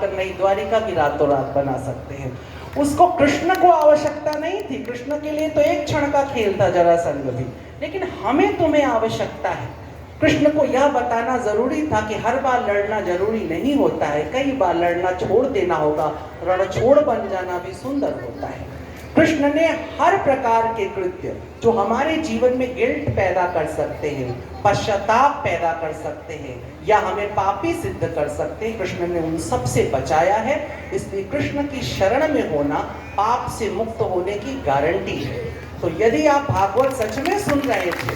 उठाकर नई द्वारिका भी रातों रात बना सकते हैं। उसको कृष्ण को आवश्यकता नहीं थी, कृष्ण के लिए तो एक क्षण का खेल था जरासंध भी, लेकिन हमें तुम्हें आवश्यकता है। कृष्ण को यह बताना जरूरी था कि हर बार लड़ना जरूरी नहीं होता है, कई बार लड़ना छोड़ देना होगा, रणछोड़ बन जाना भी सुंदर होता है। कृष्ण ने हर प्रकार के कृत्य जो हमारे जीवन में गिल्ट पैदा कर सकते हैं, पश्चाताप पैदा कर सकते हैं या हमें पापी सिद्ध कर सकते हैं, कृष्ण ने उन सब से बचाया है। इसलिए कृष्ण की शरण में होना पाप से मुक्त होने की गारंटी है। तो यदि आप भागवत सच में सुन रहे थे,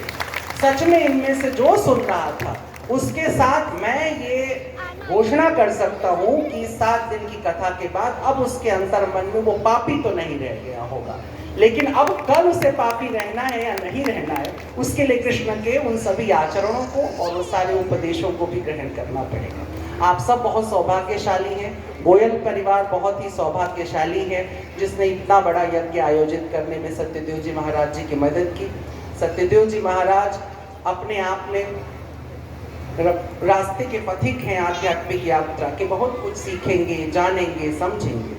सच में इनमें से जो सुन रहा था, उसके साथ मैं ये घोषणा कर सकता हूँ कि 7 दिन की कथा के बाद अब उसके अंतर मन में वो पापी तो नहीं रह गया होगा, लेकिन अब कल उसे पापी रहना है या नहीं रहना है, उसके लिए कृष्ण के उन सभी आचरणों को और उन सारे उपदेशों को भी ग्रहण करना पड़ेगा। आप सब बहुत सौभाग्यशाली हैं, गोयल परिवार बहुत ही सौभाग्यशाली है जिसने इतना बड़ा यज्ञ आयोजित करने में सत्यदेव जी महाराज जी की मदद की। सत्यदेव जी महाराज अपने आप में रास्ते के पथिक हैं आध्यात्मिक यात्रा के, बहुत कुछ सीखेंगे, जानेंगे, समझेंगे,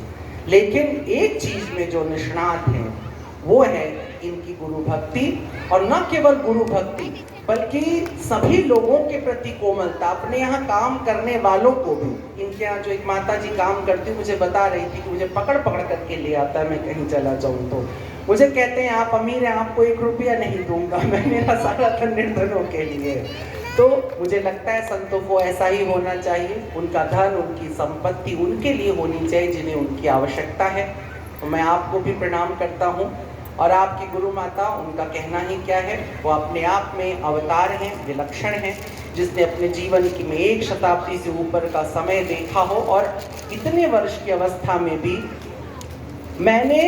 लेकिन एक चीज में जो निष्णात हैं वो है इनकी गुरु भक्ति, और न केवल गुरु भक्ति बल्कि सभी लोगों के प्रति कोमलता। अपने यहाँ काम करने वालों को भी, इनके यहाँ जो एक माता जी काम करती मुझे बता रही थी कि मुझे पकड़ पकड़ करके ले आता है, मैं कहीं चला जाऊँ तो मुझे कहते हैं आप अमीर हैं, आपको 1 रुपया नहीं दूंगा, मैं मेरा सारा धन निर्धनों के लिए। तो मुझे लगता है संतों को ऐसा ही होना चाहिए, उनका धन, उनकी संपत्ति उनके लिए होनी चाहिए जिन्हें उनकी आवश्यकता है। तो मैं आपको भी प्रणाम करता हूँ, और आपकी गुरु माता, उनका कहना ही क्या है, वो अपने आप में अवतार हैं, विलक्षण हैं, जिसने अपने जीवन की में 1 शताब्दी से ऊपर का समय देखा हो, और इतने वर्ष की अवस्था में भी मैंने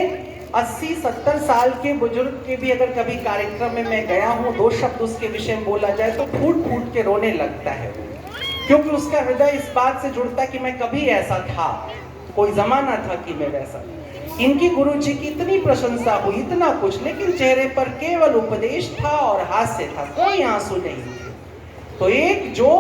80-70 साल के बुजुर्ग के भी अगर कभी कार्यक्रम में मैं गया हूँ, 2 शब्द उसके विषय में बोला जाए तो फूट फूट के रोने लगता है, क्योंकि उसका हृदय इस बात से जुड़ता है कि मैं कभी ऐसा था, कोई जमाना था कि मैं वैसा। इनकी गुरु जी की इतनी प्रशंसा हुई, इतना कुछ, लेकिन चेहरे पर केवल उपदेश था और हास्य था, कोई आंसू नहीं थे। तो एक जो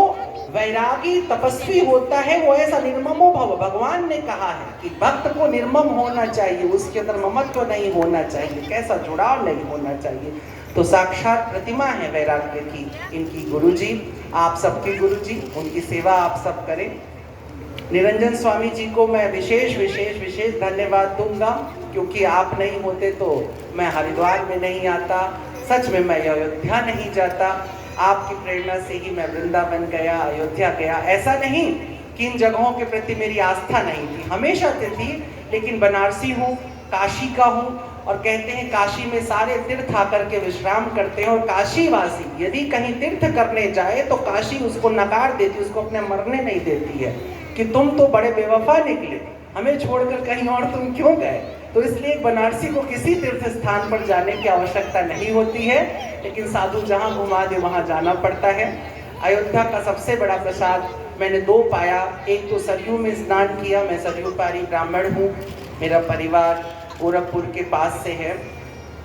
वैरागी तपस्वी होता है वो ऐसा निर्ममो भव, भगवान ने कहा है कि भक्त को निर्मम होना चाहिए, उसके अंदर ममत्व नहीं होना चाहिए, कैसा जुड़ाव नहीं होना चाहिए। तो साक्षात प्रतिमा है वैराग्य की इनकी गुरुजी, आप सबके गुरुजी, उनकी सेवा आप सब करें। निरंजन स्वामी जी को मैं विशेष धन्यवाद दूंगा, क्योंकि आप नहीं होते तो मैं हरिद्वार में नहीं आता, सच में मैं अयोध्या नहीं जाता। आपकी प्रेरणा से ही मैं वृंदावन गया, अयोध्या गया। ऐसा नहीं कि इन जगहों के प्रति मेरी आस्था नहीं थी, हमेशा से थी, लेकिन बनारसी हूँ, काशी का हूँ, और कहते हैं काशी में सारे तीर्थ आकर के विश्राम करते हैं, और काशीवासी यदि कहीं तीर्थ करने जाए तो काशी उसको नकार देती, उसको अपने मरने नहीं देती है कि तुम तो बड़े बेवफा निकले, हमें छोड़कर कहीं और तुम क्यों गए। तो इसलिए बनारसी को किसी तीर्थ स्थान पर जाने की आवश्यकता नहीं होती है, लेकिन साधु जहाँ घुमा दे वहाँ जाना पड़ता है। अयोध्या का सबसे बड़ा प्रसाद मैंने 2 पाया, एक तो सरयू में स्नान किया, मैं सरयू पारी ब्राह्मण हूँ, मेरा परिवार गोरखपुर के पास से है।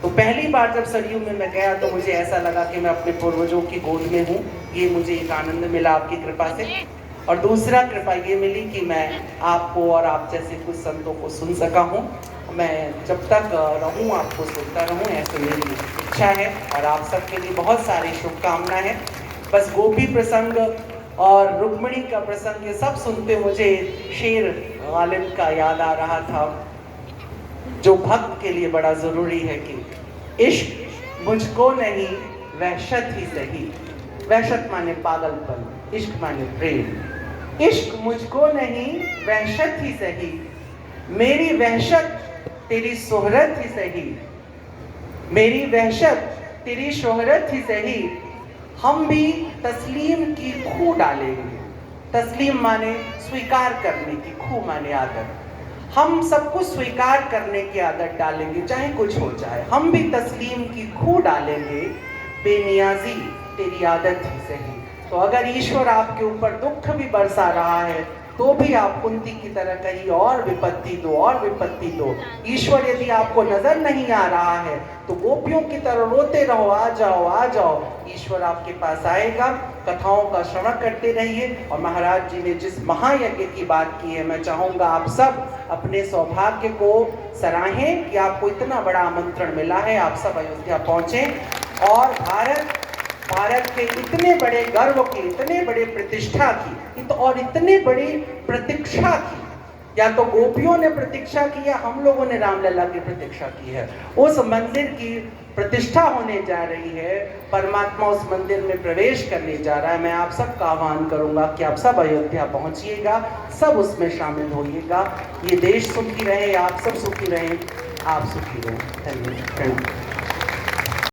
तो पहली बार जब सरयू में मैं गया तो मुझे ऐसा लगा कि मैं अपने पूर्वजों की गोद में हूँ, ये मुझे एक आनंद मिला आपकी कृपा से। और दूसरा कृपा ये मिली कि मैं आपको और आप जैसे कुछ संतों को सुन सका हूँ। मैं जब तक रहूँ आपको सुनता रहूँ, ऐसे मेरी इच्छा है, और आप सबके लिए बहुत सारी शुभकामनाएं हैं। बस गोपी प्रसंग और रुक्मिणी का प्रसंग ये सब सुनते मुझे शेर गालिब का याद आ रहा था, जो भक्त के लिए बड़ा जरूरी है कि इश्क मुझको नहीं वहशत ही सही। वहशत माने पागलपन, इश्क माने प्रेम। इश्क मुझको नहीं वहशत ही सही, मेरी वहशत तेरी शोहरत ही सही, मेरी वहशत तेरी शोहरत ही सही। हम भी तस्लीम की खू डालेंगे। तस्लीम माने स्वीकार करने की, खू माने आदत। हम सब कुछ स्वीकार करने की आदत डालेंगे, चाहे कुछ हो जाए। हम भी तस्लीम की खू डालेंगे, बेनियाजी तेरी आदत ही सही। तो अगर ईश्वर आपके ऊपर दुख भी बरसा रहा है तो भी आप कुंती की तरह कहीं और विपत्ति दो और विपत्ति दो। ईश्वर यदि आपको नजर नहीं आ रहा है तो गोपियों की तरह रोते रहो, आ जाओ आ जाओ, ईश्वर आपके पास आएगा। कथाओं का श्रवण करते रहिए। और महाराज जी ने जिस महायज्ञ की बात की है, मैं चाहूँगा आप सब अपने सौभाग्य को सराहें कि आपको इतना बड़ा आमंत्रण मिला है, आप सब अयोध्या पहुँचें और भारत के इतने बड़े गर्व की, इतने बड़े प्रतिष्ठा की और इतने बड़ी प्रतीक्षा की, या तो गोपियों ने प्रतीक्षा की या हम लोगों ने रामलला की प्रतीक्षा की है, उस मंदिर की प्रतिष्ठा होने जा रही है। परमात्मा उस मंदिर में प्रवेश करने जा रहा है। मैं आप सबका आह्वान करूंगा कि आप सब अयोध्या पहुंचिएगा, सब उसमें शामिल होइएगा। ये देश सुखी रहे, आप सब सुखी रहें, आप सुखी रहें। धन्यवाद।